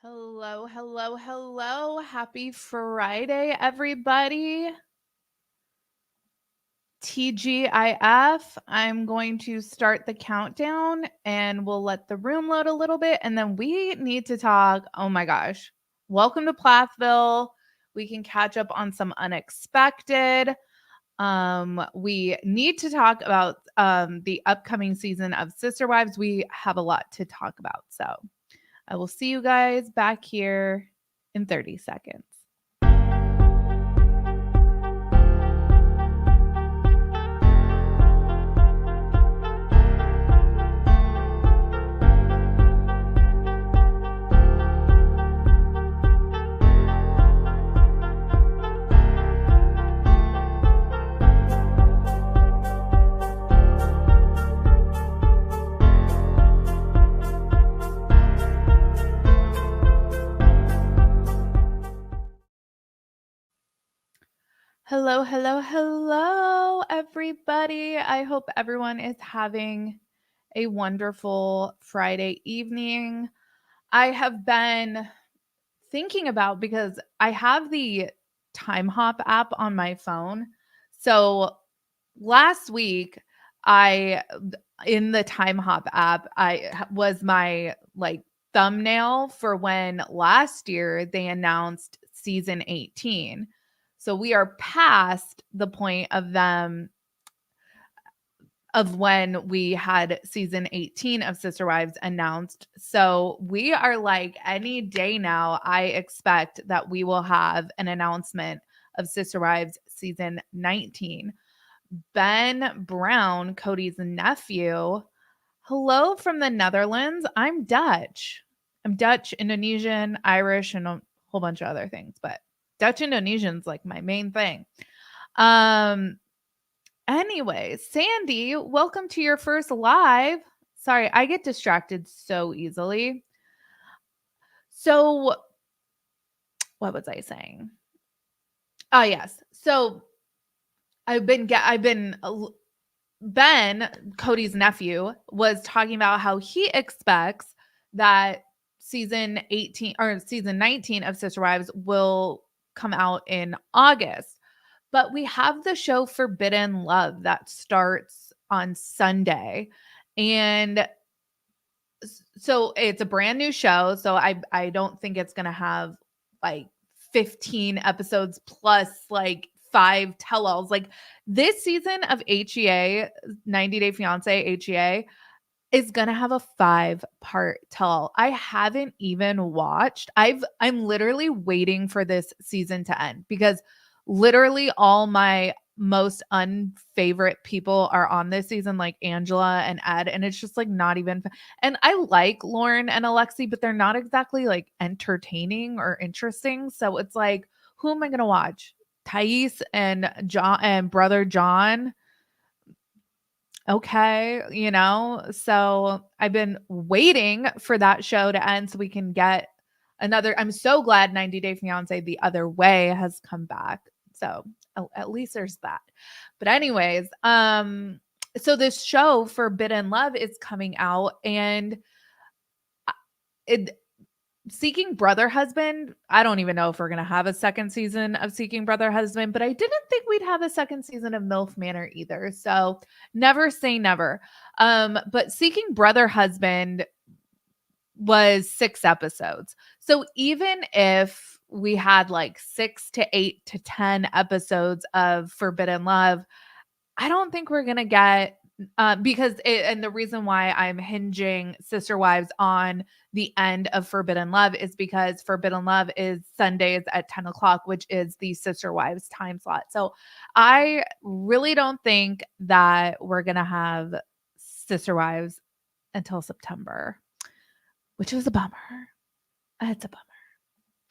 Hello, hello, hello. Happy Friday, everybody. TGIF. I'm going to start the countdown and we'll let the room load a little bit. And then we need to talk. Oh my gosh. Welcome to Plathville. We can catch up on some unexpected. We need to talk about the upcoming season of Sister Wives. We have a lot to talk about. So I will see you guys back here in 30 seconds. Hello, hello, hello, everybody. I hope everyone is having a wonderful Friday evening. I have been thinking about because I have the Time Hop app on my phone. So last week, in the Time Hop app, was my thumbnail for when last year they announced season 18. So we are past the point of when we had season 18 of Sister Wives announced. So we are like any day now, I expect that we will have an announcement of Sister Wives season 19. Ben Brown, Cody's nephew. Hello from the Netherlands. I'm Dutch. I'm Dutch, Indonesian, Irish, and a whole bunch of other things, but Dutch Indonesian's like my main thing. Anyway, Sandy, welcome to your first live. Sorry, I get distracted so easily. So, what was I saying? Oh, yes. So, Ben, Cody's nephew, was talking about how he expects that season 18 or season 19 of Sister Wives will come out in August. But we have the show Forbidden Love that starts on Sunday. And so it's a brand new show. So I don't think it's going to have like 15 episodes plus like 5 tell-alls. Like this season of HEA, 90 Day Fiance HEA, is going to have a 5-part tell-all. I haven't even watched. I'm literally waiting for this season to end because literally all my most unfavorite people are on this season, like Angela and Ed, and it's just like not even. And I like Lauren and Alexi, but they're not exactly like entertaining or interesting. So it's like, who am I gonna watch? Thais and John and brother John. Okay, so I've been waiting for that show to end so we can get another. I'm so glad 90 Day Fiance The Other Way has come back. So at least there's that. But anyways, so this show Forbidden Love is coming out, and Seeking Brother Husband, I don't even know if we're going to have a second season of Seeking Brother Husband, but I didn't think we'd have a second season of MILF Manor either. So never say never. But Seeking Brother Husband was 6 episodes. So even if we had like 6 to 8 to 10 episodes of Forbidden Love, I don't think we're going to get and the reason why I'm hinging Sister Wives on the end of Forbidden Love is because Forbidden Love is Sundays at 10 o'clock, which is the Sister Wives time slot. So I really don't think that we're going to have Sister Wives until September, which is a bummer. It's a bummer.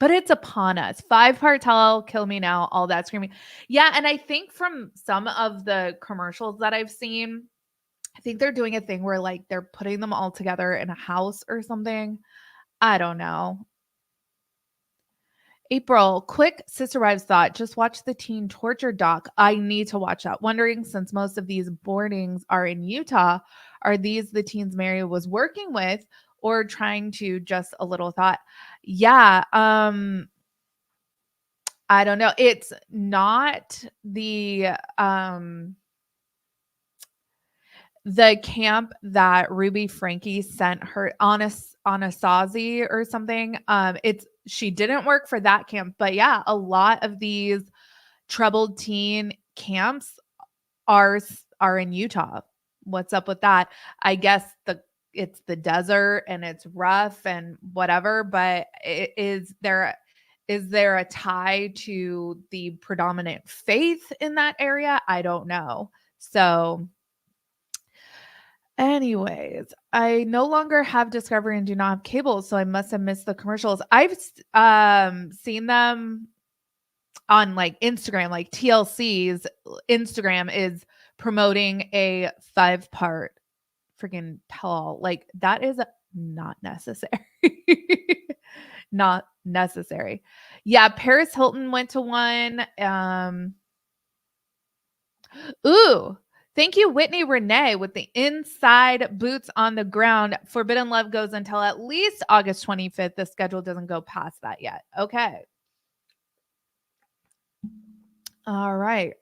But it's upon us. 5-part tell, kill me now, all that screaming. Yeah, and I think from some of the commercials that I've seen, I think they're doing a thing where like they're putting them all together in a house or something. I don't know. April, quick Sister Wives thought. Just watch the teen torture doc. I need to watch that. Wondering, since most of these boardings are in Utah, are these the teens Mary was working with, or trying to, just a little thought. Yeah. I don't know. It's not the camp that Ruby Frankie sent her on a Sazi or something. She didn't work for that camp, but yeah, a lot of these troubled teen camps are in Utah. What's up with that? I guess it's the desert and it's rough and whatever, but is there a tie to the predominant faith in that area? I don't know. So anyways, I no longer have Discovery and do not have cable, so I must have missed the commercials. I've seen them on like Instagram, like TLC's Instagram is promoting a 5-part freaking tell-all. Like that is not necessary. Not necessary. Yeah, Paris Hilton went to one. Ooh, thank you, Whitney Renee, with the inside boots on the ground. Forbidden Love goes until at least August 25th. The schedule doesn't go past that yet. Okay. All right.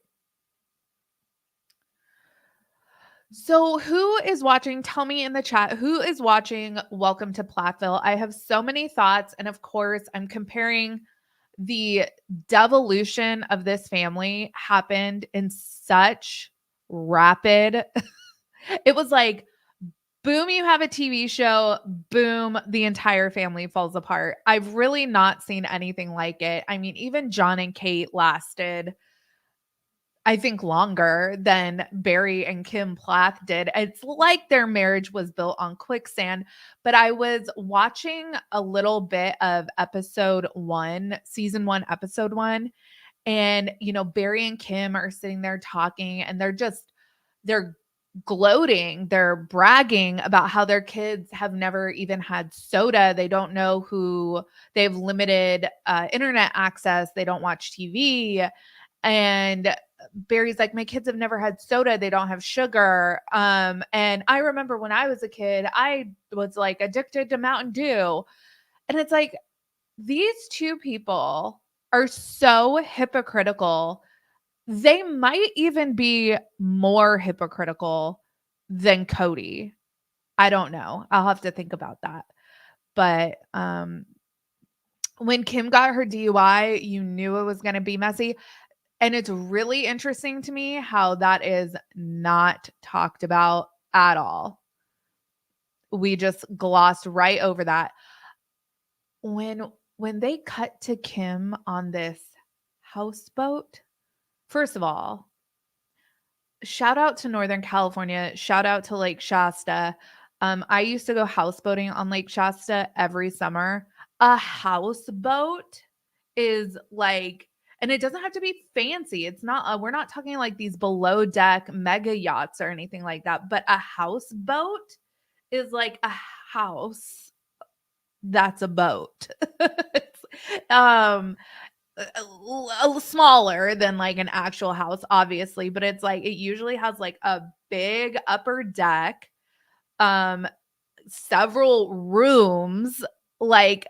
So who is watching? Tell me in the chat, who is watching Welcome to Plathville? I have so many thoughts. And of course, I'm comparing the devolution of this family happened in such rapid. It was like, boom, you have a TV show, boom, the entire family falls apart. I've really not seen anything like it. I mean, even John and Kate lasted, I think, longer than Barry and Kim Plath did. It's like their marriage was built on quicksand. But I was watching a little bit of season 1, episode 1. And, Barry and Kim are sitting there talking and they're gloating, they're bragging about how their kids have never even had soda. They don't know they have limited internet access. They don't watch TV. And Barry's like, my kids have never had soda. They don't have sugar. And I remember when I was a kid, I was like addicted to Mountain Dew. And it's like, these two people are so hypocritical. They might even be more hypocritical than Cody. I don't know. I'll have to think about that. But when Kim got her DUI, you knew it was going to be messy. And it's really interesting to me how that is not talked about at all. We just glossed right over that. When they cut to Kim on this houseboat, first of all, shout out to Northern California. Shout out to Lake Shasta. I used to go houseboating on Lake Shasta every summer. A houseboat is like, and it doesn't have to be fancy. It's not, we're not talking like these below deck mega yachts or anything like that, but a houseboat is like a house that's a boat. It's, smaller than like an actual house, obviously, but it's like it usually has like a big upper deck, several rooms. Like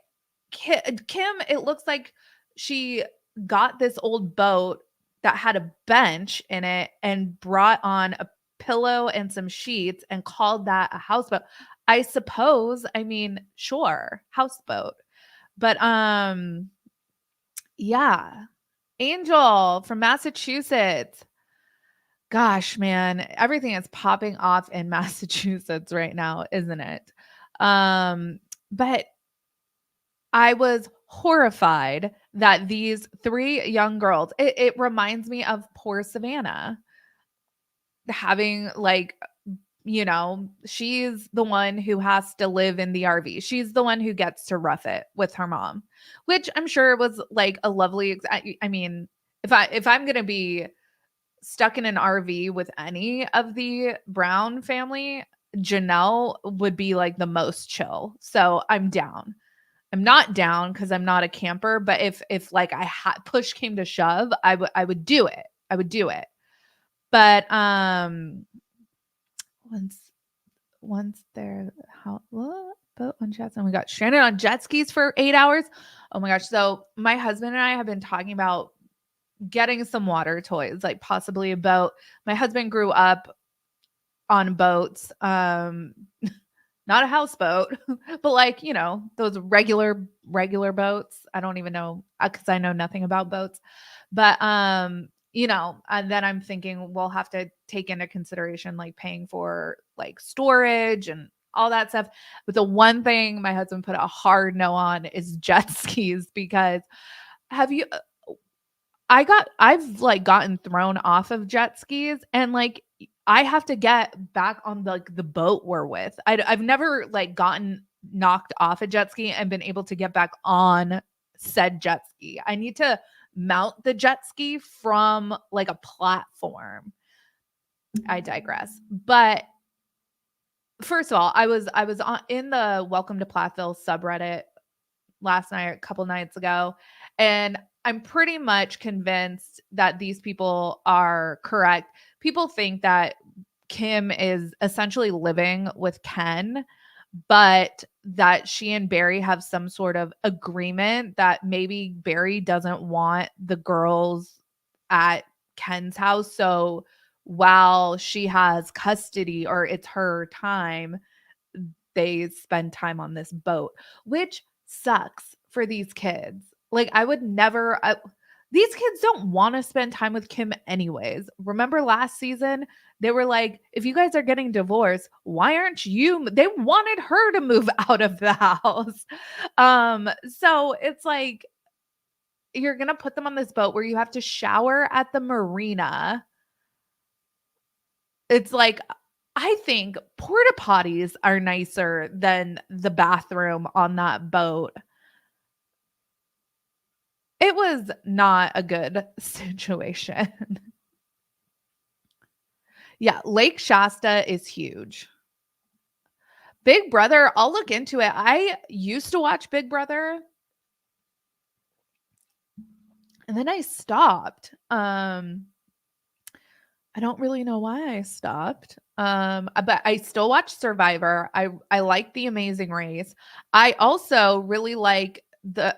Kim, it looks like she got this old boat that had a bench in it and brought on a pillow and some sheets and called that a houseboat. I suppose, I mean, sure, houseboat. But yeah. Angel from Massachusetts. Gosh, man, everything is popping off in Massachusetts right now, isn't it? But I was horrified that these 3 young girls, it reminds me of poor Savannah having like, she's the one who has to live in the RV. She's the one who gets to rough it with her mom, which I'm sure was like a lovely, I mean, if I'm going to be stuck in an RV with any of the Brown family, Janelle would be like the most chill. So I'm down. I'm not down because I'm not a camper, but if like push came to shove, I would do it. I would do it. But once they're what? boat on jets, and we got Shannon on jet skis for 8 hours. Oh my gosh. So my husband and I have been talking about getting some water toys, like possibly a boat. My husband grew up on boats, not a houseboat, but like, those regular boats. I don't even know, because I know nothing about boats. But and then I'm thinking we'll have to take into consideration like paying for like storage and all that stuff. But the one thing my husband put a hard no on is jet skis, because have you I've like gotten thrown off of jet skis, and like I have to get back on the boat we're with. I've never like gotten knocked off a jet ski and been able to get back on said jet ski. I need to mount the jet ski from like a platform. I digress. But first of all, I was in the Welcome to Plathville subreddit last night, a couple nights ago, and I'm pretty much convinced that these people are correct. People think that Kim is essentially living with Ken, but that she and Barry have some sort of agreement that maybe Barry doesn't want the girls at Ken's house. So while she has custody, or it's her time, they spend time on this boat, which sucks for these kids. Like, I would never, these kids don't want to spend time with Kim anyways. Remember last season, they were like, if you guys are getting divorced, why aren't you? They wanted her to move out of the house. So it's like, you're going to put them on this boat where you have to shower at the marina. It's like, I think porta potties are nicer than the bathroom on that boat. It was not a good situation. Yeah, Lake Shasta is huge. Big Brother, I'll look into it. I used to watch Big Brother, and then I stopped. I don't really know why I stopped. But I still watch Survivor. I like The Amazing Race. I also really like the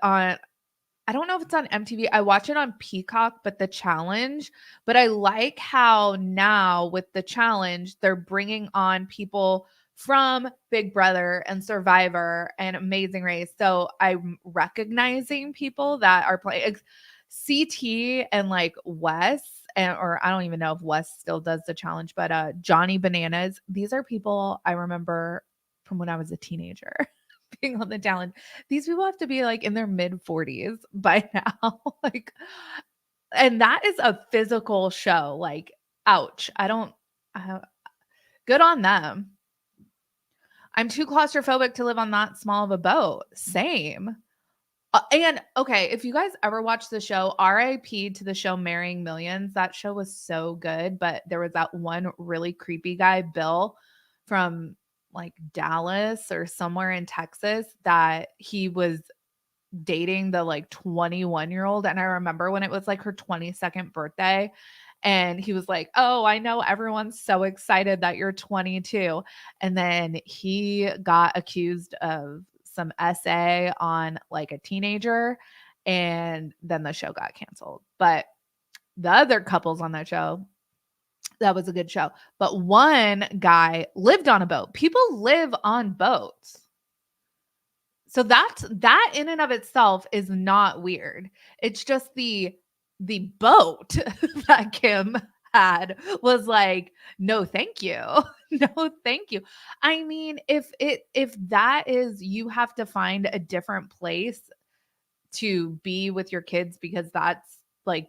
I don't know if it's on MTV. I watch it on Peacock, but The Challenge. But I like how now with The Challenge, they're bringing on people from Big Brother and Survivor and Amazing Race. So I'm recognizing people that are playing CT and like Wes, or I don't even know if Wes still does The Challenge, but Johnny Bananas. These are people I remember from when I was a teenager. Being on the challenge. These people have to be like in their mid 40s by now. Like, and that is a physical show. Like, ouch. Good on them. I'm too claustrophobic to live on that small of a boat. Same. And okay, if you guys ever watch the show, RIP to the show Marrying Millions, that show was so good. But there was that one really creepy guy, Bill, from like Dallas or somewhere in Texas, that he was dating the like 21-year-old. And I remember when it was like her 22nd birthday, and he was like, "Oh, I know everyone's so excited that you're 22." And then he got accused of some essay on like a teenager, and then the show got canceled. But the other couples on that show, that was a good show. But one guy lived on a boat. People live on boats. So that in and of itself is not weird. It's just the boat that Kim had was like, no, thank you. No, thank you. I mean, if that is, you have to find a different place to be with your kids, because that's like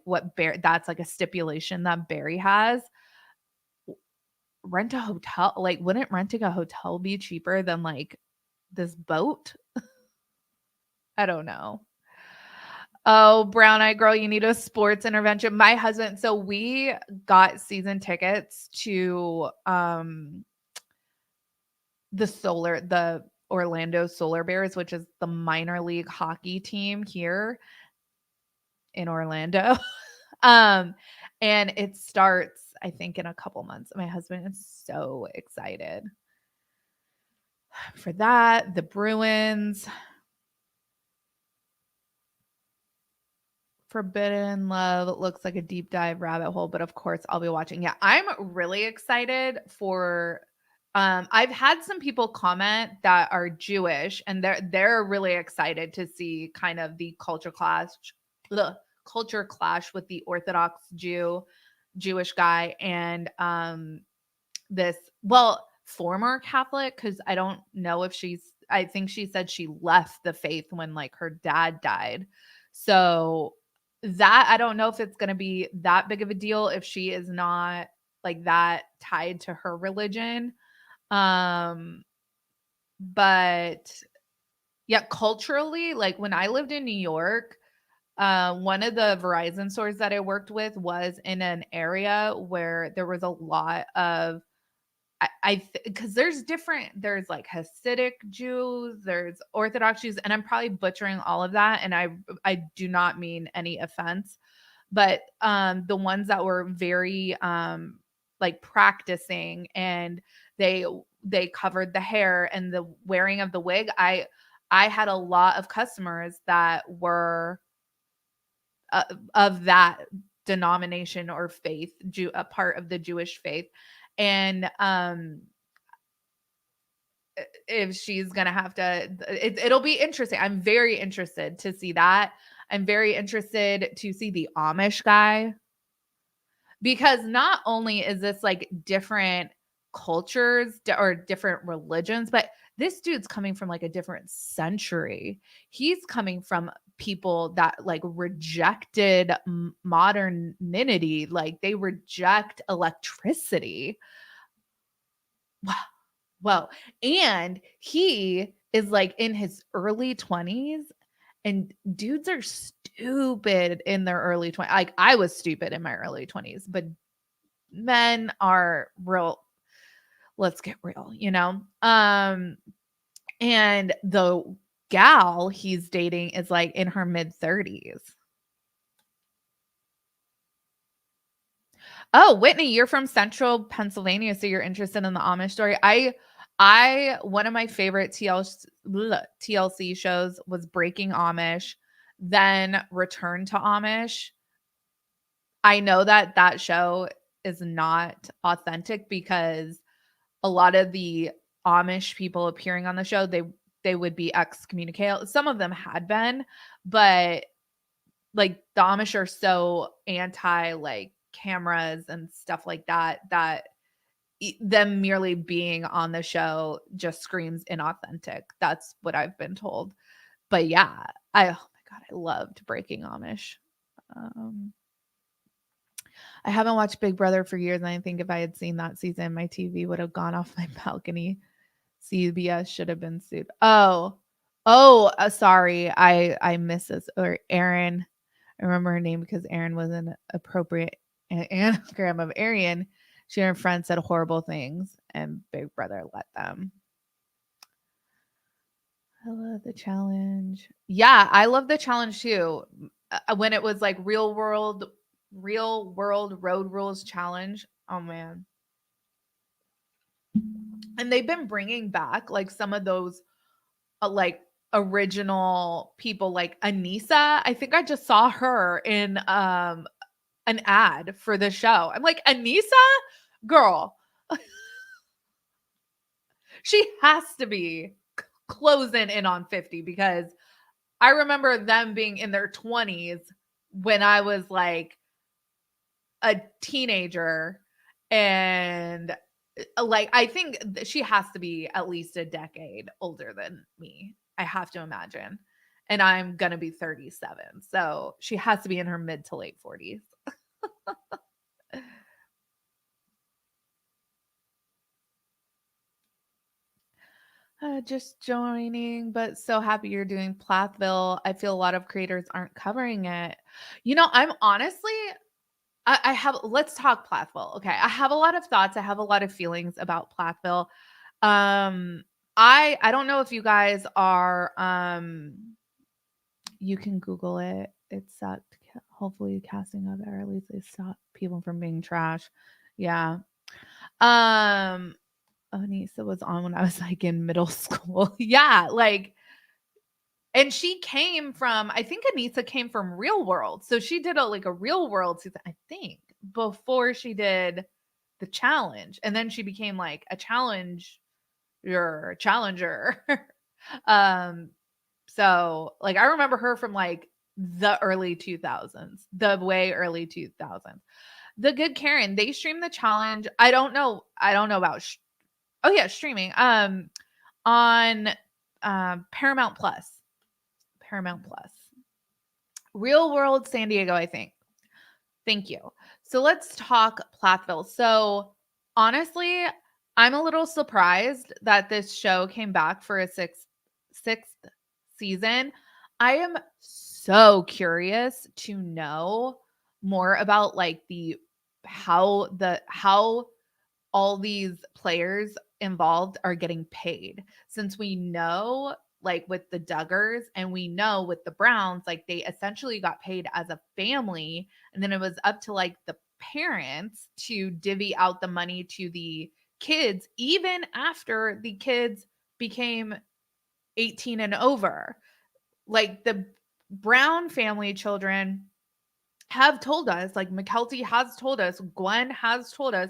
that's like a stipulation that Barry has. Rent a hotel. Like, wouldn't renting a hotel be cheaper than like this boat? I don't know. Oh, brown eyed girl, you need a sports intervention. My husband, so we got season tickets to the Orlando Solar Bears, which is the minor league hockey team here in Orlando. um and it starts, I think, in a couple months. My husband is so excited. for that. The Bruins. Forbidden Love looks like a deep dive rabbit hole, but of course I'll be watching. Yeah, I'm really excited for I've had some people comment that are Jewish and they're really excited to see kind of the culture clash with the Orthodox Jewish guy and this former Catholic, because I don't know if I think she said she left the faith when like her dad died. So that I don't know if it's going to be that big of a deal if she is not like that tied to her religion. But yeah, culturally, like when I lived in New York, one of the Verizon stores that I worked with was in an area where there was a lot of because there's like Hasidic Jews, there's Orthodox Jews, and I'm probably butchering all of that. And I do not mean any offense, but the ones that were very like practicing and they covered the hair and the wearing of the wig. I had a lot of customers that were of that denomination or faith, a part of the Jewish faith. And if she's gonna have to, it'll be interesting. I'm very interested to see that. I'm very interested to see the Amish guy, because not only is this like different cultures or different religions, but this dude's coming from like a different century. He's coming from people that like rejected modernity, like they reject electricity. Well, and he is like in his early 20s, and dudes are stupid in their early 20s. Like I was stupid in my early 20s, but men are real. Let's get real, you know? And the gal he's dating is like in her mid 30s. Oh, Whitney, you're from Central Pennsylvania, so you're interested in the Amish story. One of my favorite TLC shows was Breaking Amish, then Return to Amish. I know that that show is not authentic because a lot of the Amish people appearing on the show, they would be excommunicated. Some of them had been, but like the Amish are so anti like cameras and stuff like that that them merely being on the show just screams inauthentic. That's what I've been told. But yeah, oh my god, I loved Breaking Amish. Um, I haven't watched Big Brother for years, and I think if I had seen that season, my TV would have gone off my balcony. CBS should have been sued. Sorry, I missed this. Or Erin, I remember her name because Erin was an appropriate anagram of Aryan. She and her friends said horrible things, and Big Brother let them. I love the challenge. Yeah, I love the challenge too. When it was like real world road rules challenge. Oh man. And they've been bringing back like some of those like original people like Anissa. I think I just saw her in an ad for the show. I'm like, Anissa, girl, she has to be closing in on 50 because I remember them being in their 20s when I was like a teenager. And like, I think she has to be at least a decade older than me. I have to imagine. And I'm going to be 37. So she has to be in her mid to late 40s. Just joining, but so happy you're doing Plathville. I feel a lot of creators aren't covering it. You know, I'm honestly, I have, let's talk Plathville. Okay. I have a lot of thoughts. I have a lot of feelings about Plathville. Um, I don't know if you guys are, you can Google it. It sucked. Hopefully casting of it, or at least they stop people from being trash. Yeah. Um, Anissa was on when I was like in middle school. Yeah, like, and she came from, I think Anissa came from Real World. So she did a Real World season, I think, before she did the challenge. And then she became like a challenger. So like I remember her from like the early 2000s, the way early 2000s. The Good Karen, they streamed the challenge. I don't know about streaming on Paramount Plus. Real World San Diego, I think. Thank you. So let's talk Plathville. So honestly, I'm a little surprised that this show came back for a sixth season. I am so curious to know more about like how all these players involved are getting paid, since we know like with the Duggars and we know with the Browns, like they essentially got paid as a family. And then it was up to like the parents to divvy out the money to the kids, even after the kids became 18 and over. Like the Brown family children have told us, like McKelty has told us, Gwen has told us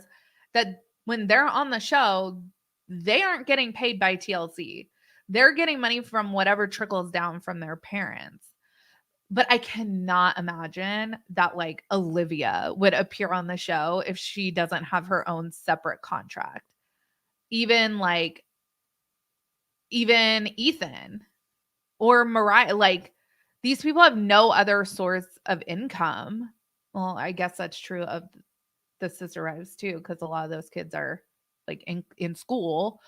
that when they're on the show, they aren't getting paid by TLC. They're getting money from whatever trickles down from their parents. But I cannot imagine that like Olivia would appear on the show if she doesn't have her own separate contract. Even Ethan or Mariah, like these people have no other source of income. Well, I guess that's true of the sister wives too, because a lot of those kids are like in school.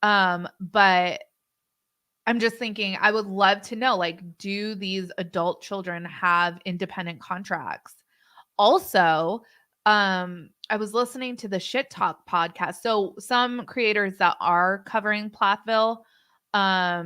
But I'm just thinking, I would love to know, like, do these adult children have independent contracts? Also, I was listening to the Shit Talk podcast. So some creators that are covering Plathville, I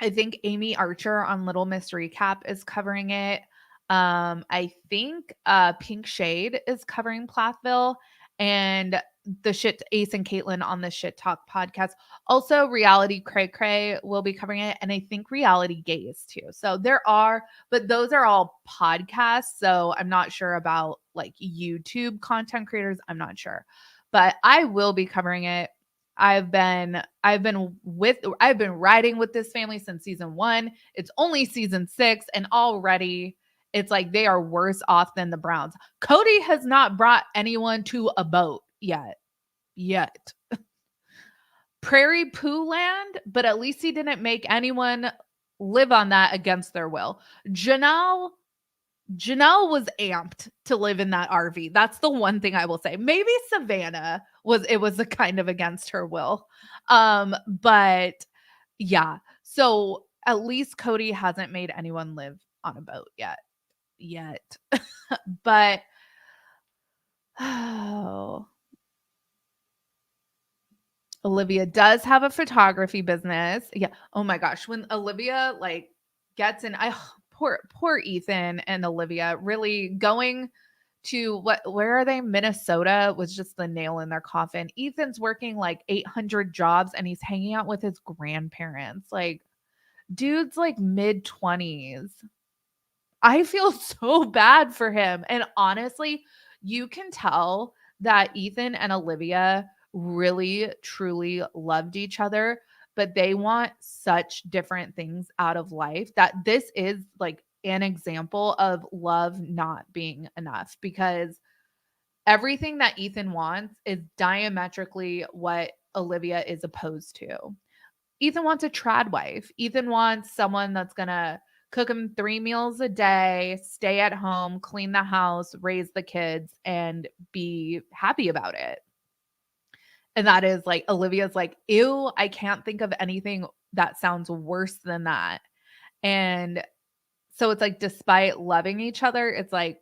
think Amy Archer on Little Miss Recap is covering it. I think Pink Shade is covering Plathville, and Ace and Caitlin on the Shit Talk podcast. Also, Reality Cray Cray will be covering it, and I think Reality Gaze too. So there are, but those are all podcasts. So I'm not sure about like YouTube content creators. I'm not sure, but I will be covering it. I've been riding with this family since season 1. It's only season 6 and already it's like they are worse off than the Browns. Cody has not brought anyone to a boat yet. Prairie Pooh Land, but at least he didn't make anyone live on that against their will. Janelle was amped to live in that RV. That's the one thing I will say. Maybe Savannah was a kind of against her will. But yeah. So at least Cody hasn't made anyone live on a boat yet. But Olivia does have a photography business. Yeah. Oh my gosh. When Olivia like gets in, poor Ethan and Olivia really going to where are they? Minnesota was just the nail in their coffin. Ethan's working like 800 jobs and he's hanging out with his grandparents. Like, dude's like mid-20s. I feel so bad for him. And honestly, you can tell that Ethan and Olivia really, truly loved each other, but they want such different things out of life that this is like an example of love not being enough, because everything that Ethan wants is diametrically what Olivia is opposed to. Ethan wants a trad wife. Ethan wants someone that's going to cook him 3 meals a day, stay at home, clean the house, raise the kids, and be happy about it. And that is like, Olivia's like, ew, I can't think of anything that sounds worse than that. And so it's like, despite loving each other, it's like,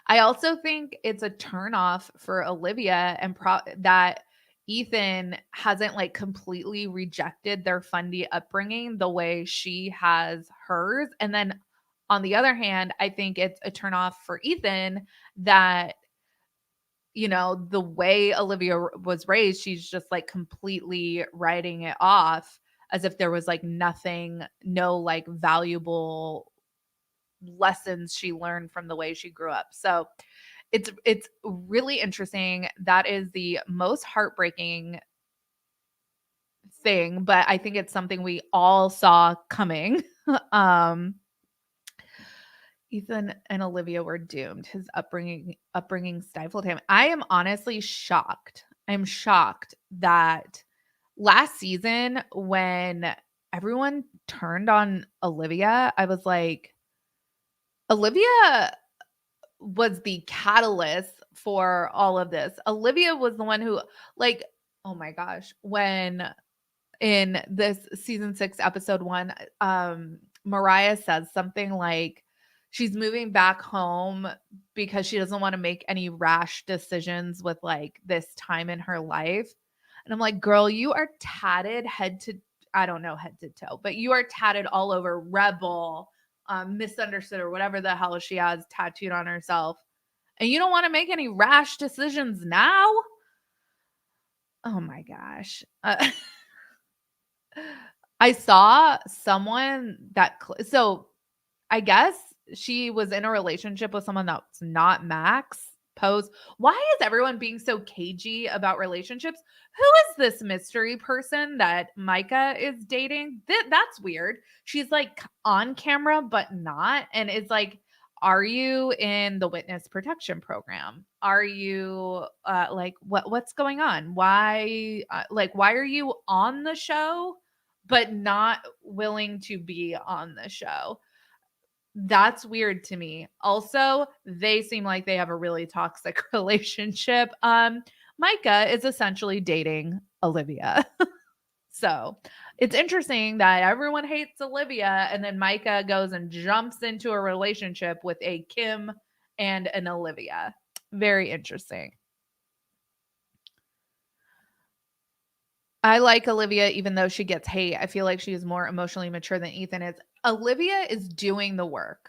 I also think it's a turnoff for Olivia and that Ethan hasn't like completely rejected their Fundy upbringing the way she has hers. And then on the other hand, I think it's a turnoff for Ethan that the way Olivia was raised, she's just like completely writing it off as if there was like nothing, no like valuable lessons she learned from the way she grew up. So it's really interesting. That is the most heartbreaking thing, but I think it's something we all saw coming. um Ethan and Olivia were doomed. His upbringing stifled him. I am honestly shocked. I'm shocked that last season when everyone turned on Olivia, I was like, Olivia was the catalyst for all of this. Olivia was the one who, like, oh my gosh, when in this season 6 episode 1, Mariah says something like she's moving back home because she doesn't want to make any rash decisions with like this time in her life. And I'm like, girl, you are tatted head to, I don't know, head to toe, but you are tatted all over, rebel, misunderstood, or whatever the hell she has tattooed on herself. And you don't want to make any rash decisions now? Oh my gosh. I saw someone that, so I guess she was in a relationship with someone that's not Max. Post. Why is everyone being so cagey about relationships? Who is this mystery person that Micah is dating? That's weird. She's like on camera, but not. And it's like, are you in the witness protection program? Are you like what's going on? Why why are you on the show but not willing to be on the show? That's weird to me. Also, they seem like they have a really toxic relationship. Micah is essentially dating Olivia. So it's interesting that everyone hates Olivia, and then Micah goes and jumps into a relationship with a Kim and an Olivia. Very interesting. I like Olivia, even though she gets hate. I feel like she is more emotionally mature than Ethan is. Olivia is doing the work.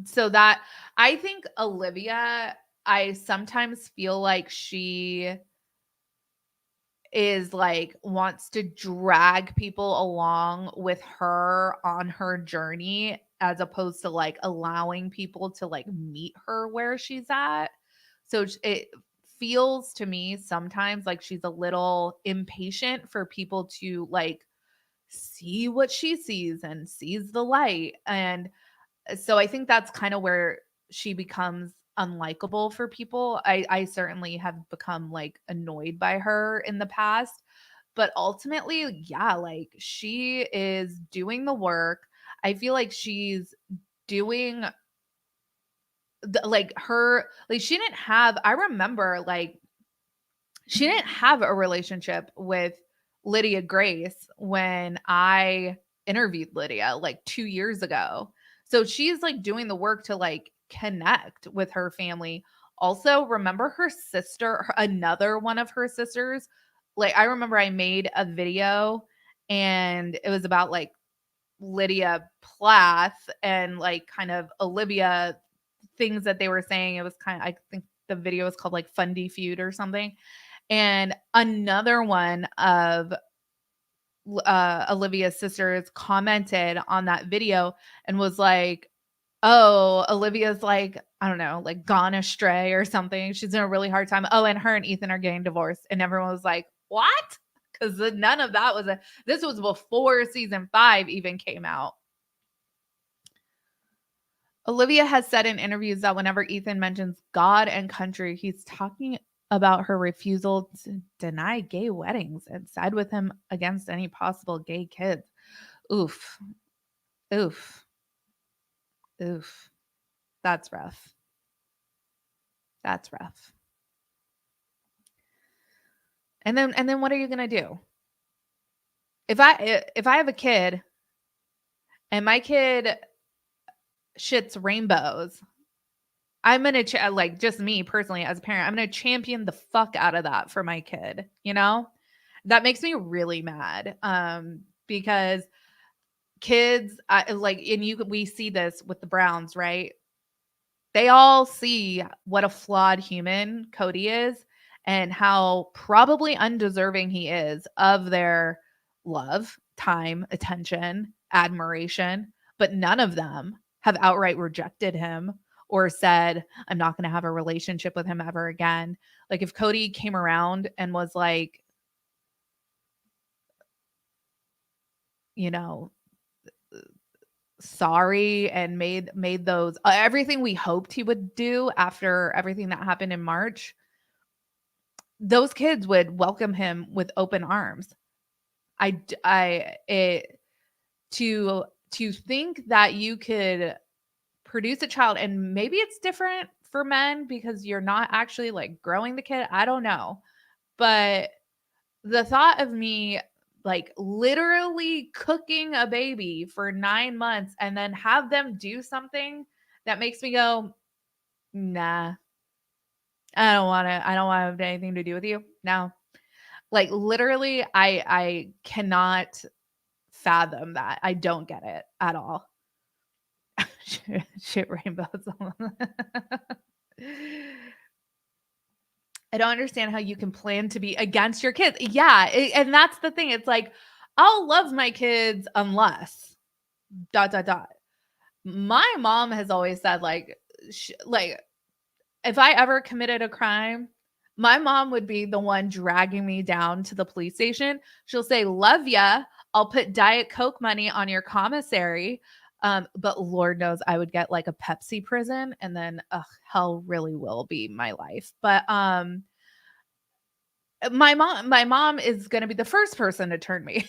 So that I think Olivia, I sometimes feel like she is like wants to drag people along with her on her journey as opposed to like allowing people to like meet her where she's at. So it feels to me sometimes like she's a little impatient for people to like see what she sees and sees the light. And so I think that's kind of where she becomes unlikable for people. I certainly have become like annoyed by her in the past, but ultimately, yeah, like she is doing the work. I feel like she's doing like her, like she didn't have, I remember like she didn't have a relationship with Lydia Grace when I interviewed Lydia like 2 years ago. So she's like doing the work to like connect with her family. Also, remember her sister, another one of her sisters? Like I remember I made a video and it was about like Lydia Plath and like kind of Olivia things that they were saying. It was kind of, I think the video was called like Fundy Feud or something. And another one of Olivia's sisters commented on that video and was like, oh, Olivia's like, I don't know, like gone astray or something. She's in a really hard time. Oh, and her and Ethan are getting divorced. And everyone was like, what? Because none of that was this was before season 5 even came out. Olivia has said in interviews that whenever Ethan mentions God and country, he's talking about her refusal to deny gay weddings and side with him against any possible gay kids. Oof. Oof. Oof. That's rough. That's rough. And then what are you going to do? If I have a kid and my kid shits rainbows, I'm going to like just me personally as a parent, I'm going to champion the fuck out of that for my kid, you know? That makes me really mad. Because kids like, and we see this with the Browns, right? They all see what a flawed human Cody is and how probably undeserving he is of their love, time, attention, admiration, but none of them have outright rejected him or said, I'm not going to have a relationship with him ever again. Like if Cody came around and was like, you know, sorry and made those everything we hoped he would do after everything that happened in March, those kids would welcome him with open arms. To think that you could produce a child, and maybe it's different for men because you're not actually like growing the kid. I don't know. But the thought of me like literally cooking a baby for 9 months and then have them do something that makes me go, nah, I don't want to have anything to do with you. No. Like literally, I cannot fathom that. I don't get it at all. Shit rainbows. I don't understand how you can plan to be against your kids. Yeah, and that's the thing. It's like, I'll love my kids unless ... My mom has always said, like, like if I ever committed a crime, my mom would be the one dragging me down to the police station. She'll say, "Love ya. I'll put Diet Coke money on your commissary." But Lord knows I would get like a Pepsi prison, and then hell really will be my life. But my mom is going to be the first person to turn me.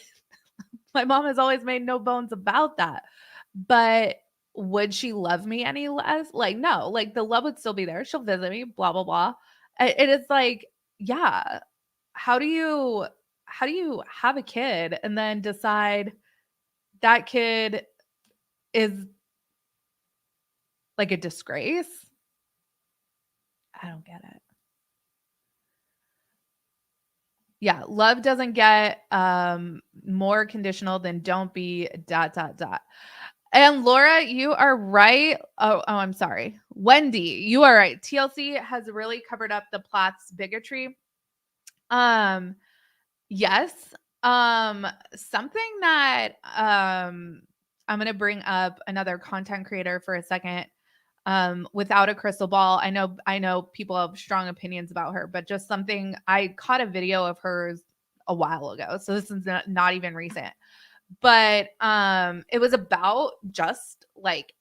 My mom has always made no bones about that. But would she love me any less? Like, no, like the love would still be there. She'll visit me, blah, blah, blah. It is like, yeah, how do you have a kid and then decide that kid is like a disgrace? I don't get it. Yeah, love doesn't get more conditional than don't be ... And Laura, you are right. I'm sorry. Wendy, you are right. TLC has really covered up the Plath's bigotry. Yes. Something that I'm gonna bring up another content creator for a second. Without a crystal ball. I know people have strong opinions about her, but just something, I caught a video of hers a while ago. So this is not even recent. But it was about just like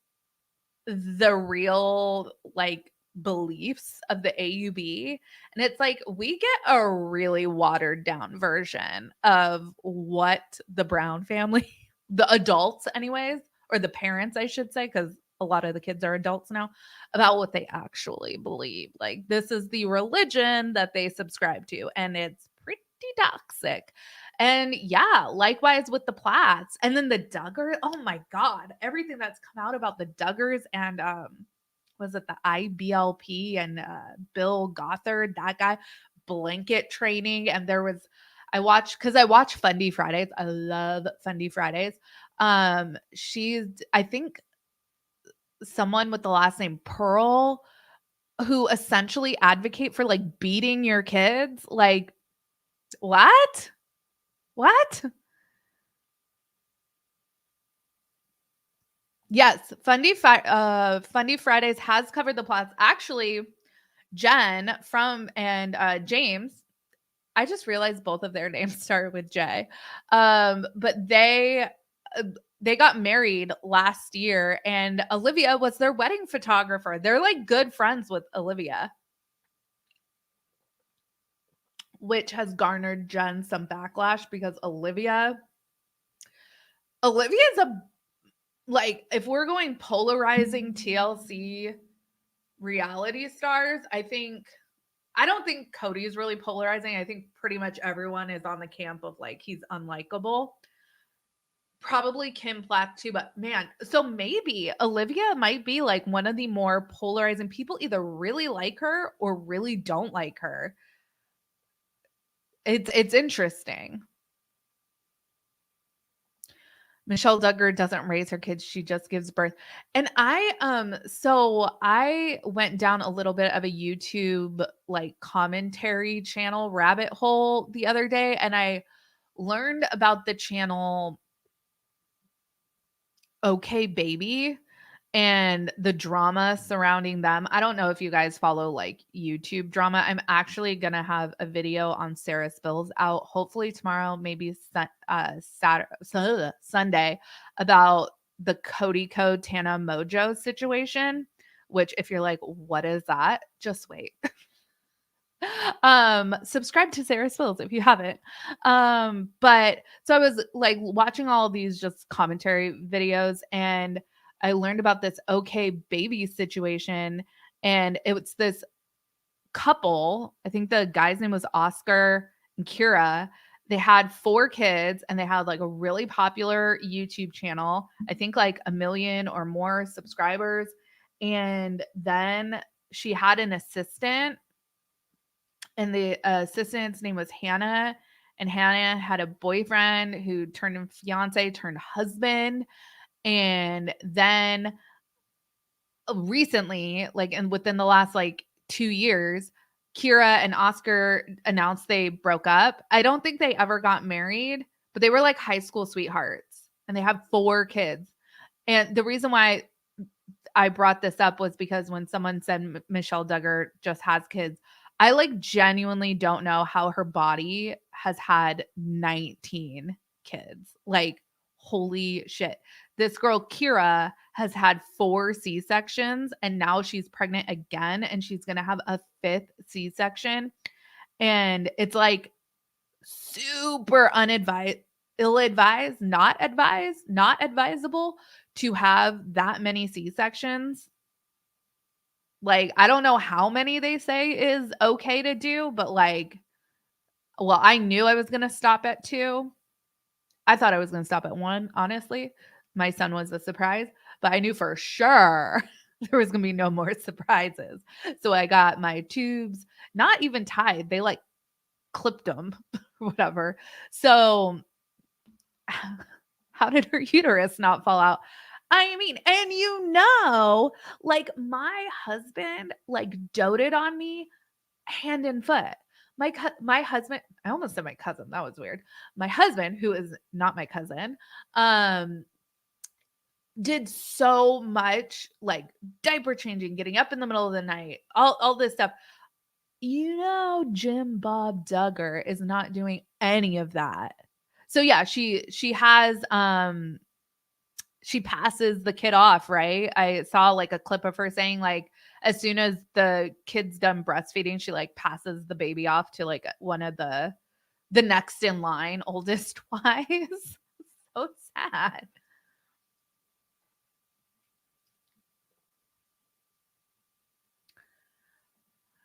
the real like beliefs of the AUB. And it's like we get a really watered down version of what the Brown family, the adults anyways, or the parents I should say, because a lot of the kids are adults now, about what they actually believe. Like this is the religion that they subscribe to, and it's pretty toxic. And yeah, likewise with the Platts. And then the Duggar. Oh my God. Everything that's come out about the Duggars and was it the IBLP and Bill Gothard, that guy, blanket training. And there was, I watch Fundy Fridays. I love Fundy Fridays. She's, I think, someone with the last name Pearl, who essentially advocate for like beating your kids. Like, what? What? Yes, Fundy Fridays has covered the plots. Actually, Jen from and James, I just realized both of their names start with J. But they got married last year, and Olivia was their wedding photographer. They're like good friends with Olivia, which has garnered Jen some backlash because Olivia is a, like, if we're going polarizing TLC reality stars, I don't think Cody is really polarizing. I think pretty much everyone is on the camp of like he's unlikable. Probably Kim Plath too, but man, so maybe Olivia might be like one of the more polarizing people, either really like her or really don't like her. It's interesting. Michelle Duggar doesn't raise her kids, she just gives birth. And so I went down a little bit of a YouTube like commentary channel rabbit hole the other day, and I learned about the channel Okay Baby and the drama surrounding them. I don't know if you guys follow like YouTube drama. I'm actually going to have a video on Sarah Spills out hopefully tomorrow, maybe Sunday, about the Cody Code Tana Mojo situation, which if you're like, what is that? Just wait. Subscribe to Sarah Spills if you haven't. But so I was like watching all these just commentary videos, and I learned about this Okay Baby situation, and it was this couple. I think the guy's name was Oscar and Kira. They had 4 kids, and they had like a really popular YouTube channel. I think like 1 million or more subscribers. And then she had an assistant, and the assistant's name was Hannah. And Hannah had a boyfriend who turned fiance, turned husband. And then recently, like, and within the last like 2 years, Kira and Oscar announced they broke up. I don't think they ever got married, but they were like high school sweethearts, and they have 4 kids. And the reason why I brought this up was because when someone said Michelle Duggar just has kids, I like genuinely don't know how her body has had 19 kids. Like, holy shit. This girl, Kira, has had 4 C-sections, and now she's pregnant again, and she's going to have a 5th C-section. And it's like super ill-advised, not advisable to have that many C-sections. Like, I don't know how many they say is okay to do, but like, well, I knew I was going to stop at 2. I thought I was going to stop at 1, honestly. My son was a surprise, but I knew for sure there was going to be no more surprises. So I got my tubes, not even tied. They like clipped them or whatever. So how did her uterus not fall out? I mean, and like my husband like doted on me hand and foot. My husband, I almost said my cousin. That was weird. My husband, who is not my cousin, did so much like diaper changing, getting up in the middle of the night, all this stuff. Jim Bob Duggar is not doing any of that. So yeah, she has she passes the kid off, right? I saw like a clip of her saying like as soon as the kid's done breastfeeding, she like passes the baby off to like one of the next in line oldest wives. So sad.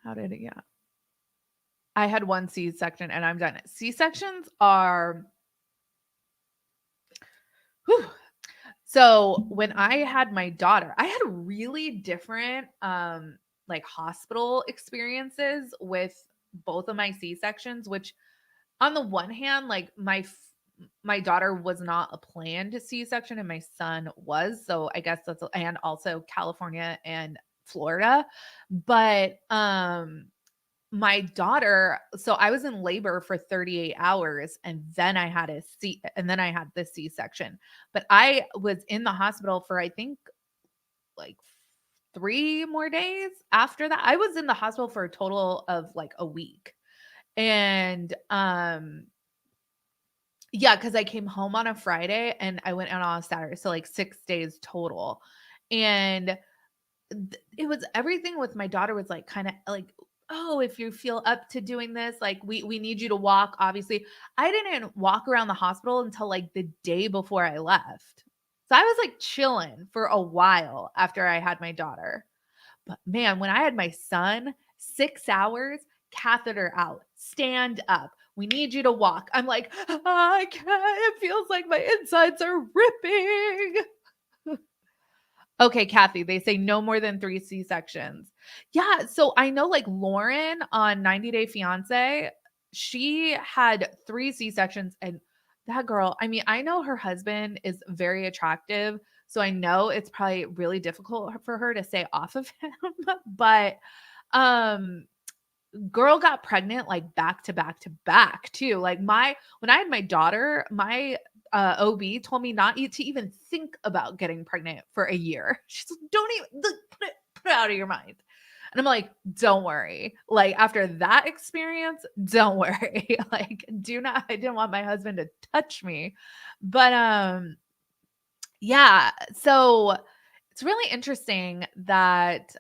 How did it? Yeah. I had 1 C-section and I'm done. C-sections are whew. So when I had my daughter, I had really different like hospital experiences with both of my C-sections, which on the one hand, like my daughter was not a planned C-section and my son was. So I guess that's, and also California and Florida. But my daughter, so I was in labor for 38 hours and then I had the C-section. But I was in the hospital for I think like 3 more days after that. I was in the hospital for a total of like a week. And yeah, cuz I came home on a Friday and I went out on a Saturday, so like 6 days total. And it was everything with my daughter was like kind of like, oh, if you feel up to doing this, like we need you to walk. Obviously, I didn't walk around the hospital until like the day before I left. So I was like chilling for a while after I had my daughter. But man, when I had my son, 6 hours, catheter out, stand up. We need you to walk. I'm like, I can't. It feels like my insides are ripping. Okay, Kathy, they say no more than 3 C-sections. Yeah, so I know like Lauren on 90 Day Fiance, she had 3 C-sections and that girl, I mean, I know her husband is very attractive, so I know it's probably really difficult for her to stay off of him, but, um, girl got pregnant, like, back to back to back too. Like, when I had my daughter, my, OB told me not to even think about getting pregnant for a year. She's like, "Don't even look, put it out of your mind." And I'm like, "Don't worry." Like, after that experience, don't worry. Like, do not I didn't want my husband to touch me. But, yeah, so it's really interesting that,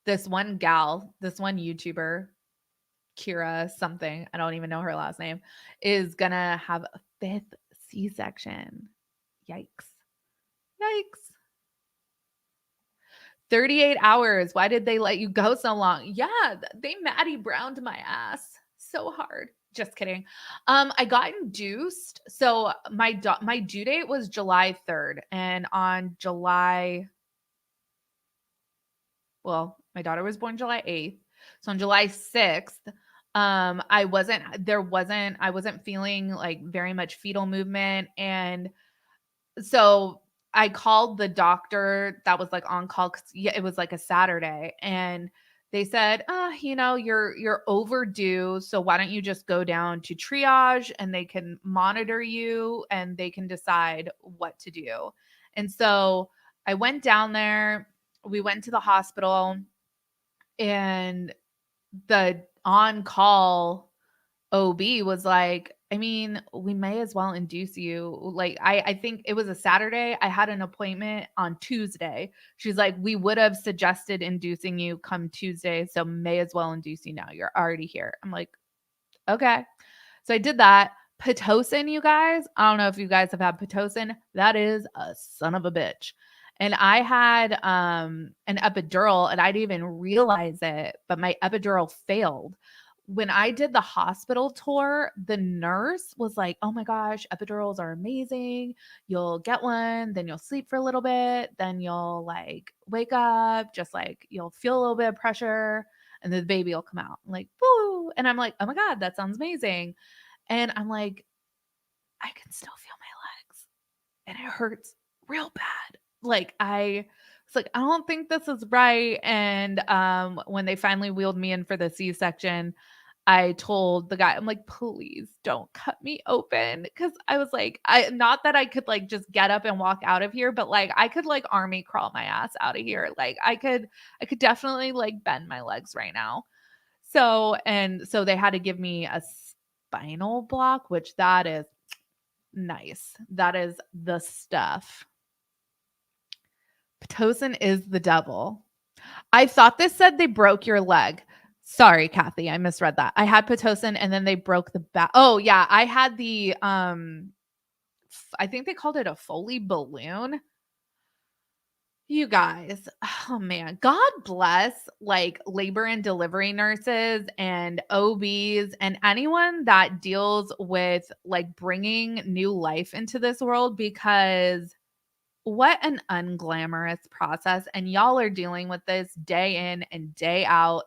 this one YouTuber, Kira something, I don't even know her last name, is gonna have a 5th C-section. Yikes. Yikes. 38 hours. Why did they let you go so long? Yeah, they Maddie Browned my ass so hard. Just kidding. I got induced. So my due date was July 3rd, and on my daughter was born July 8th. So on July 6th, I wasn't feeling like very much fetal movement. And so I called the doctor that was like on call, 'cause yeah, it was like a Saturday. And they said, you're overdue. So why don't you just go down to triage and they can monitor you and they can decide what to do. And so I went down there, we went to the hospital, and the on-call OB was like, "I mean, we may as well induce you." Like, I think it was a Saturday. I had an appointment on Tuesday. She's like, "We would have suggested inducing you come Tuesday, so may as well induce you now. You're already here." I'm like, "Okay." So I did that. Pitocin, you guys, I don't know if you guys have had Pitocin. That is a son of a bitch. And I had an epidural and I didn't even realize it, but my epidural failed. When I did the hospital tour, the nurse was like, "Oh my gosh, epidurals are amazing. You'll get one, then you'll sleep for a little bit, then you'll like wake up, just like you'll feel a little bit of pressure, and the baby will come out." I'm like, "Woo." And I'm like, "Oh my God, that sounds amazing." And I'm like, I can still feel my legs and it hurts real bad. Like I was like, I don't think this is right. And when they finally wheeled me in for the C-section, I told the guy, I'm like, "Please don't cut me open." Cause I was like, not that I could like just get up and walk out of here, but like I could like army crawl my ass out of here. Like I could definitely like bend my legs right now. So they had to give me a spinal block, which that is nice. That is the stuff. Pitocin is the devil. I thought this said they broke your leg. Sorry, Kathy, I misread that. I had Pitocin and then they broke the back. Oh yeah, I had the I think they called it a Foley balloon. You guys, oh man, God bless like labor and delivery nurses and OBs and anyone that deals with like bringing new life into this world, because what an unglamorous process. And y'all are dealing with this day in and day out.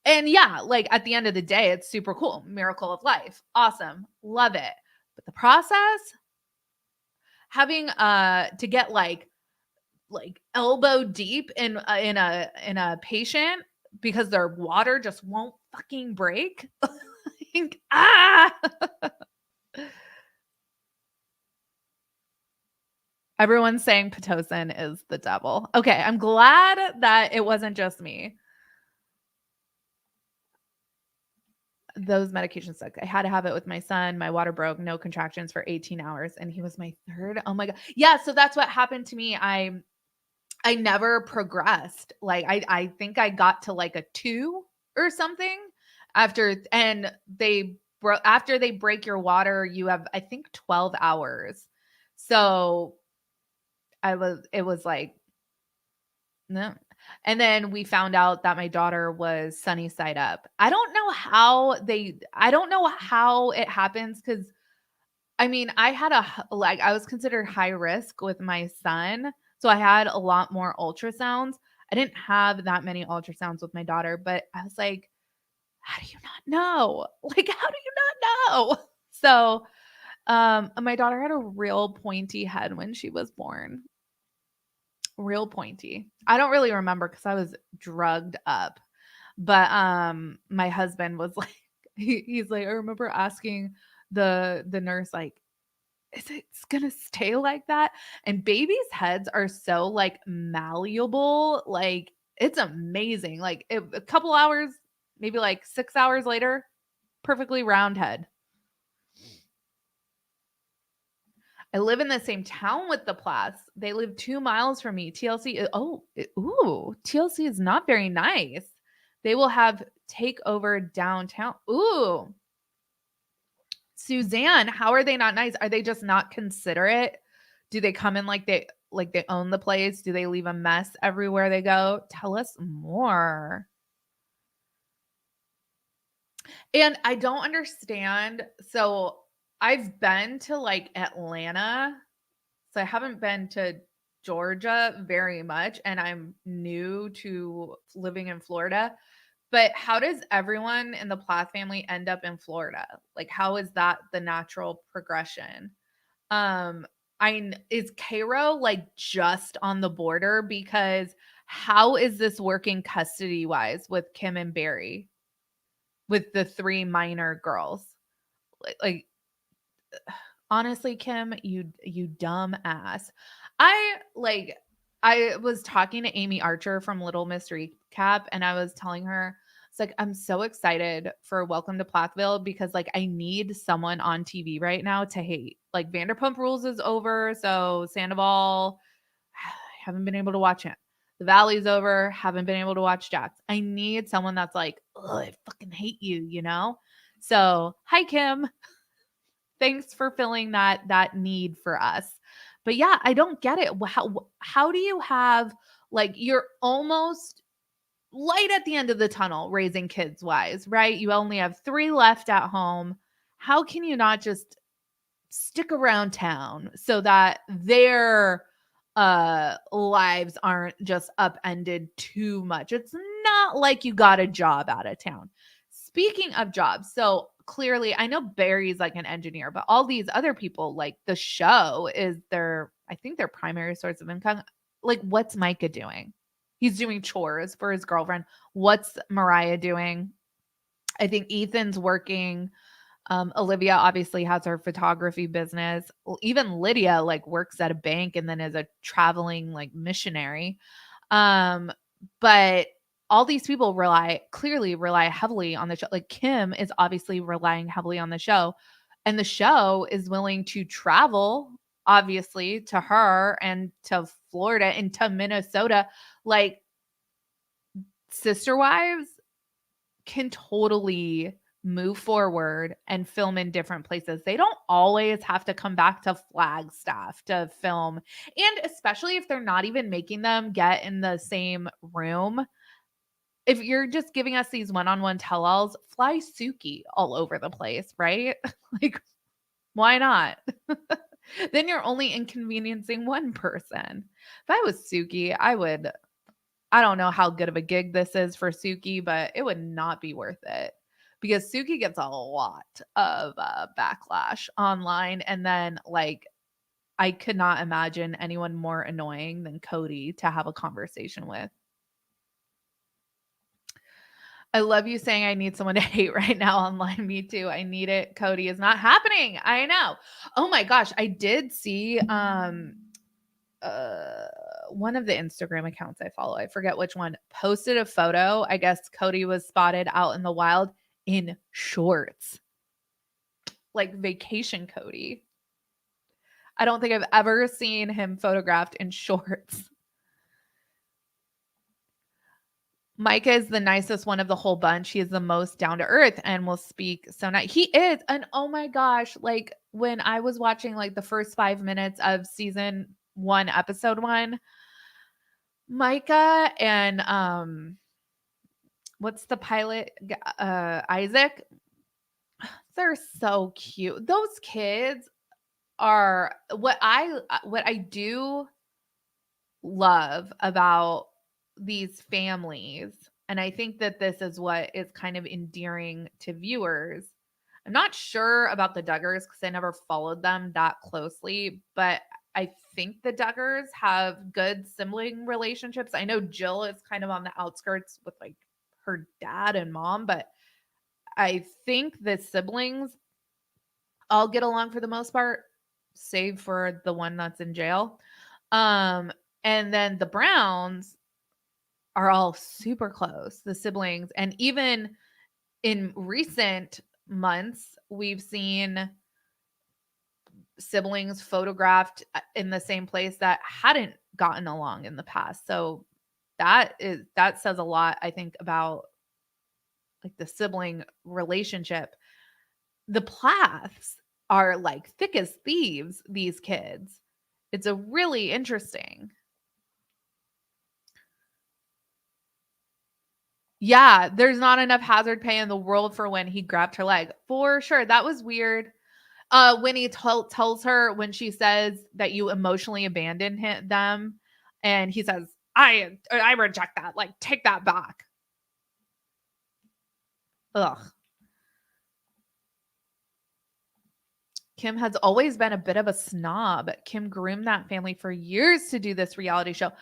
And yeah, like at the end of the day, it's super cool. Miracle of life. Awesome. Love it. But the process, having to get like elbow deep in a patient because their water just won't fucking break. Like, ah. Everyone's saying Pitocin is the devil. Okay, I'm glad that it wasn't just me. Those medications suck. I had to have it with my son. My water broke, no contractions for 18 hours, and he was my third. Oh my God. Yeah, so that's what happened to me. I never progressed. Like I think I got to like a 2 or something after they break your water, you have I think 12 hours. So it was like no. And then we found out that my daughter was sunny side up. I don't know how it happens, cuz I mean, I was considered high risk with my son, so I had a lot more ultrasounds. I didn't have that many ultrasounds with my daughter, but I was like, how do you not know? Like, how do you not know? So, my daughter had a real pointy head when she was born. Real pointy. I don't really remember because I was drugged up. But my husband was like, he's like, I remember asking the nurse, like, is it gonna stay like that? And babies' heads are so like malleable, like it's amazing. Like a couple hours, maybe like 6 hours later, perfectly round head. I live in the same town with the Plaths. They live 2 miles from me. TLC is not very nice. They will have takeover downtown. Ooh, Suzanne, how are they not nice? Are they just not considerate? Do they come in like they own the place? Do they leave a mess everywhere they go? Tell us more. And I don't understand. So I've been to like Atlanta. So I haven't been to Georgia very much, and I'm new to living in Florida. But how does everyone in the Plath family end up in Florida? Like, how is that the natural progression? Um, is Cairo like just on the border? Because how is this working custody wise with Kim and Barry, with the three minor girls? Like honestly, Kim, you dumb ass. I like I was talking to Amy Archer from Little Miss Recap, and I was telling her, it's like I'm so excited for Welcome to Plathville because like I need someone on TV right now to hate. Like Vanderpump Rules is over, so Sandoval haven't been able to watch it. The Valley's over, haven't been able to watch Jax. I need someone that's like, oh, I fucking hate you, you know? So, hi Kim. Thanks for filling that need for us. But yeah, I don't get it. How do you have like you're almost light at the end of the tunnel raising kids wise, right? You only have 3 left at home. How can you not just stick around town so that their lives aren't just upended too much? It's not like you got a job out of town. Speaking of jobs, so clearly I know Barry's like an engineer, but all these other people, like the show is their, I think their primary source of income. Like, what's Micah doing? He's doing chores for his girlfriend. What's Mariah doing? I think Ethan's working. Olivia obviously has her photography business. Even Lydia like works at a bank and then is a traveling like missionary. Um, but all these people clearly rely heavily on the show. Like Kim is obviously relying heavily on the show, and the show is willing to travel obviously to her and to Florida and to Minnesota. Like Sister Wives can totally move forward and film in different places. They don't always have to come back to Flagstaff to film. And especially if they're not even making them get in the same room. If you're just giving us these one-on-one tell-alls, fly Suki all over the place, right? Like, why not? Then you're only inconveniencing one person. If I was Suki, I don't know how good of a gig this is for Suki, but it would not be worth it because Suki gets a lot of backlash online. And then, like, I could not imagine anyone more annoying than Cody to have a conversation with. I love you saying I need someone to hate right now online. Me too. I need it. Cody is not happening. I know. Oh my gosh. I did see uh one of the Instagram accounts I follow, I forget which one, posted a photo. I guess Cody was spotted out in the wild in shorts, like vacation Cody. I don't think I've ever seen him photographed in shorts. Micah is the nicest one of the whole bunch. He is the most down to earth and will speak so nice. He is. And oh my gosh, like when I was watching like the first 5 minutes of season 1, episode 1, Micah and what's the pilot? Isaac. They're so cute. Those kids are what I do love about these families And I think that this is what is kind of endearing to viewers. I'm not sure about the Duggars because I never followed them that closely, but I think the Duggars have good sibling relationships. I know Jill is kind of on the outskirts with like her dad and mom, but I think the siblings all get along for the most part, save for the one that's in jail. Um, and then the Browns are all super close, the siblings. And even in recent months, we've seen siblings photographed in the same place that hadn't gotten along in the past. So that says a lot, I think, about like the sibling relationship. The Plaths are like thick as thieves, these kids. It's a really interesting. Yeah, there's not enough hazard pay in the world for when he grabbed her leg. For sure. That was weird. When he tells her, when she says that you emotionally abandoned them, and he says, I reject that. Like, take that back. Ugh. Kim has always been a bit of a snob. Kim groomed that family for years to do this reality show.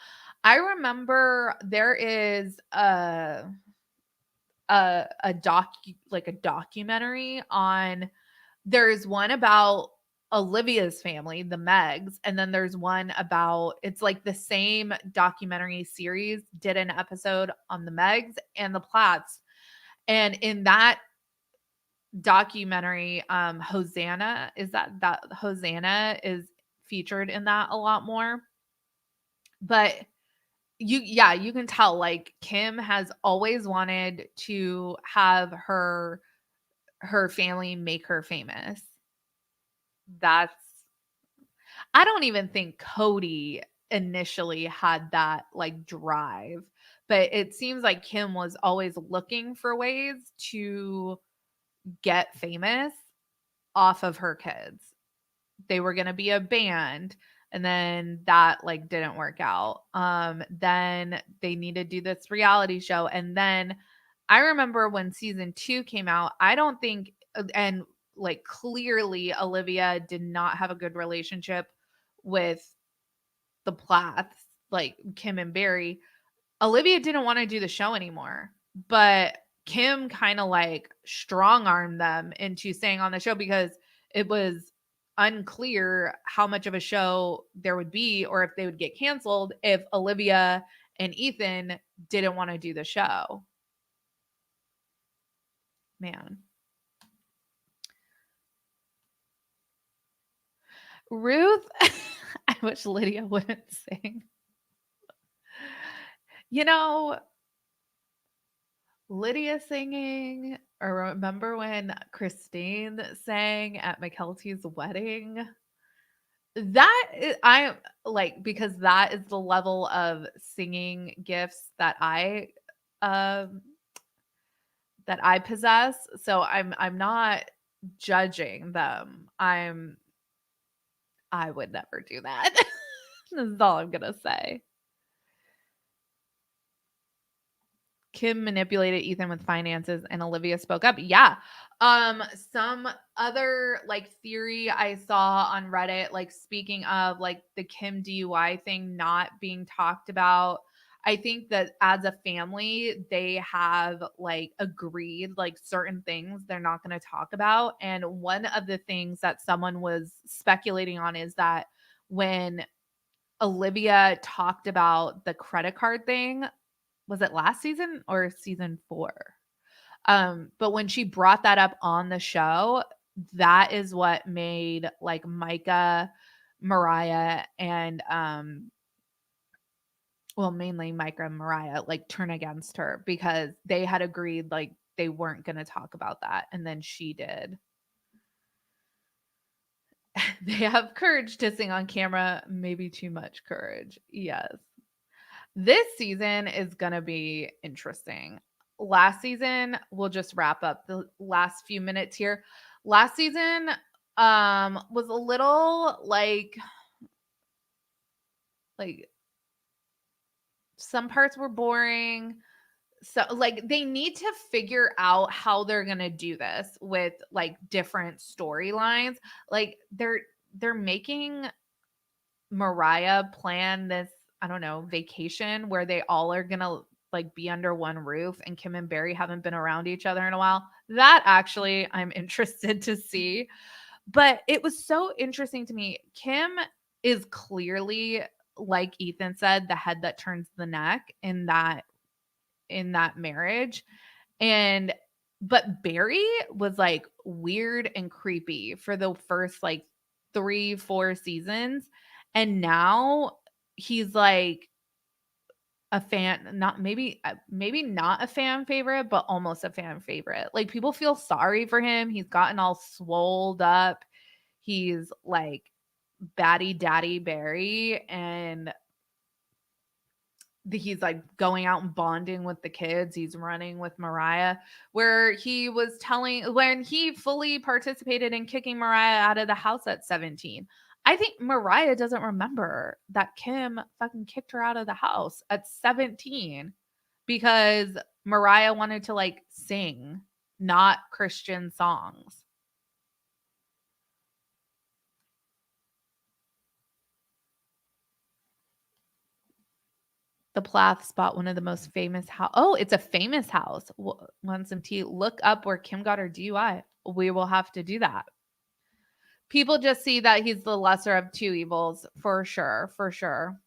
I remember there is a documentary on. There's one about Olivia's family, the Megs, and then there's one about, it's like the same documentary series did an episode on the Megs and the Platts. And in that documentary, Hosanna is featured in that a lot more. But you can tell like Kim has always wanted to have her family make her famous. That's I don't even think Cody initially had that like drive, but it seems like Kim was always looking for ways to get famous off of her kids. They were going to be a band, and then that like didn't work out. Then they needed to do this reality show, and then I remember when season 2 came out, I don't think and like clearly Olivia did not have a good relationship with the Plaths, like Kim and Barry. Olivia didn't want to do the show anymore, but Kim kind of like strong armed them into staying on the show because it was unclear how much of a show there would be or if they would get canceled if Olivia and Ethan didn't want to do the show. Man. Ruth, I wish Lydia wouldn't sing. You know, Lydia singing, or remember when Christine sang at McKelty's wedding? I like because that is the level of singing gifts um that I possess. So I'm not judging them. I would never do that. This is all I'm gonna say. Kim manipulated Ethan with finances and Olivia spoke up. Yeah. Some other like theory I saw on Reddit, like speaking of like the Kim DUI thing not being talked about. I think that as a family, they have like agreed like certain things they're not going to talk about. And one of the things that someone was speculating on is that when Olivia talked about the credit card thing, was it last season or season 4? But when she brought that up on the show, that is what made like Micah, Mariah, and well, mainly Micah and Mariah like turn against her because they had agreed like they weren't going to talk about that, and then she did. They have courage to sing on camera, maybe too much courage. Yes. This season is going to be interesting. Last season, we'll just wrap up the last few minutes here. Last season was a little like some parts were boring, So like they need to figure out how they're going to do this with like different storylines. Like they're making Mariah plan this, I don't know, vacation where they all are going to like be under one roof, and Kim and Barry haven't been around each other in a while. That actually I'm interested to see. But it was so interesting to me. Kim is clearly, like Ethan said, the head that turns the neck in that marriage. And but Barry was like weird and creepy for the first like 3-4 seasons. And now he's like a fan, not maybe not a fan favorite, but almost a fan favorite. Like people feel sorry for him. He's gotten all swolled up. He's like batty daddy Barry, and he's like going out and bonding with the kids. He's running with Mariah, where he was telling when he fully participated in kicking Mariah out of the house at 17. I think Mariah doesn't remember that Kim fucking kicked her out of the house at 17 because Mariah wanted to like sing, not Christian songs. The Plath spot one of the most famous house. Oh, it's a famous house. Want some tea? Look up where Kim got her DUI. We will have to do that. People just see that he's the lesser of two evils, for sure, for sure.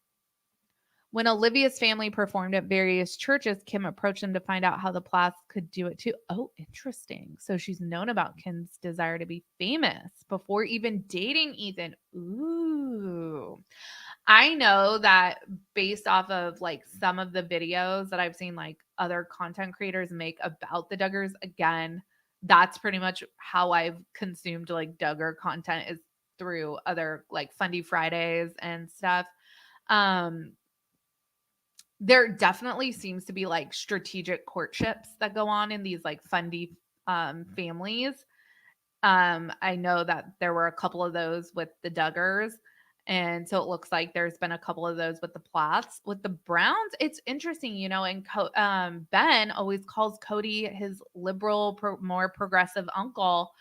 When Olivia's family performed at various churches, Kim approached them to find out how the Plaths could do it too. Oh, interesting. So she's known about Kim's desire to be famous before even dating Ethan. Ooh. I know that based off of like some of the videos that I've seen like other content creators make about the Duggars, again, that's pretty much how I've consumed like Duggar content is through other like Fundy Fridays and stuff. There definitely seems to be like strategic courtships that go on in these like Fundy families. I know that there were a couple of those with the Duggars. And so it looks like there's been a couple of those with the Plaths. With the Browns, it's interesting, you know, and Ben always calls Cody his liberal, more progressive uncle.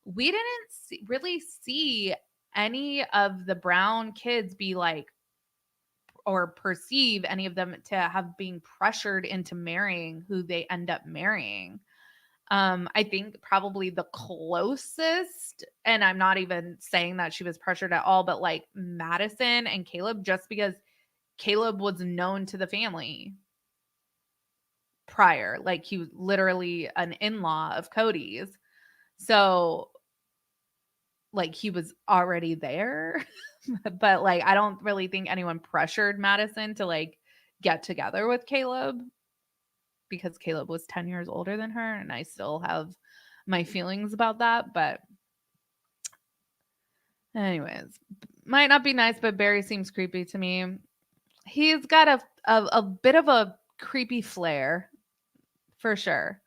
We didn't really see any of the Brown kids be like, or perceive any of them to have being pressured into marrying who they end up marrying. I think probably the closest, and I'm not even saying that she was pressured at all, but like Madison and Caleb, just because Caleb was known to the family prior, like he was literally an in-law of Cody's. So like he was already there, but like I don't really think anyone pressured Madison to like get together with Caleb, because Caleb was 10 years older than her, and I still have my feelings about that. But anyways, might not be nice, but Barry seems creepy to me. He's got a bit of a creepy flair for sure.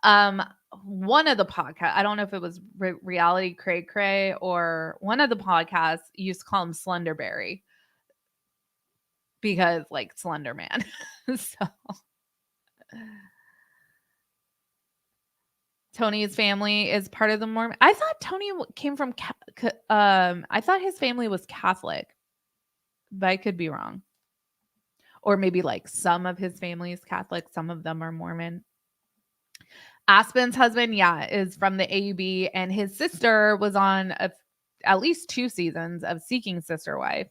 One of the podcasts, I don't know if it was Reality Cray Cray or one of the podcasts, used to call him Slenderberry because like Slender Man. So Tony's family is part of the Mormon. I thought Tony came from I thought his family was Catholic, but I could be wrong. Or maybe like some of his family is Catholic, some of them are Mormon. Aspen's husband, yeah, is from the AUB, and his sister was on at least 2 seasons of Seeking Sister Wife.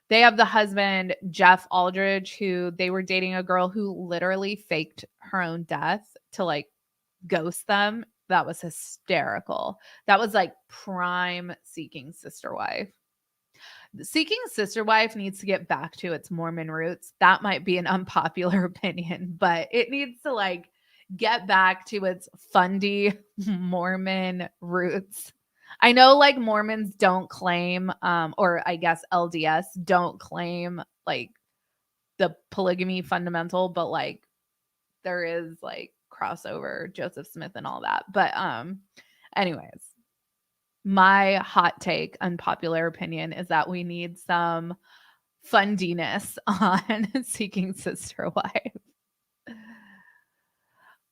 They have the husband, Jeff Aldridge, who they were dating a girl who literally faked her own death to like ghost them. That was hysterical. That was like prime Seeking Sister Wife. Seeking Sister Wife needs to get back to its Mormon roots. That might be an unpopular opinion, but it needs to like get back to its Fundy Mormon roots. I know like Mormons don't claim, or I guess LDS don't claim like the polygamy fundamental, but like there is like crossover, Joseph Smith and all that. But anyways, my hot take, unpopular opinion, is that we need some fundiness on Seeking Sister Wife.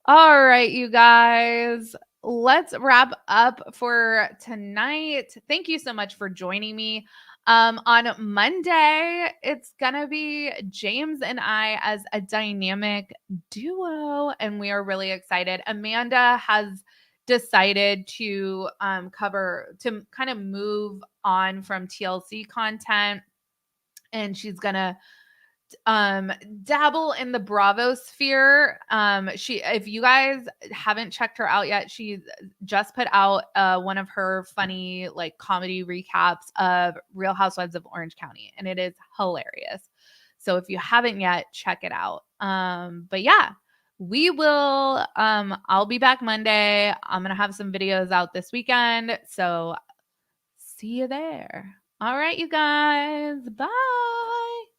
All right, you guys, let's wrap up for tonight. Thank you so much for joining me. On Monday, it's gonna be James and I as a dynamic duo, and we are really excited. Amanda has decided to kind of move on from TLC content, and she's gonna dabble in the Bravo sphere. She, if you guys haven't checked her out yet, she's just put out one of her funny like comedy recaps of Real Housewives of Orange County, and it is hilarious. So if you haven't yet, check it out. But yeah, we will I'll be back Monday. I'm gonna have some videos out this weekend, so see you there. All right, you guys, bye.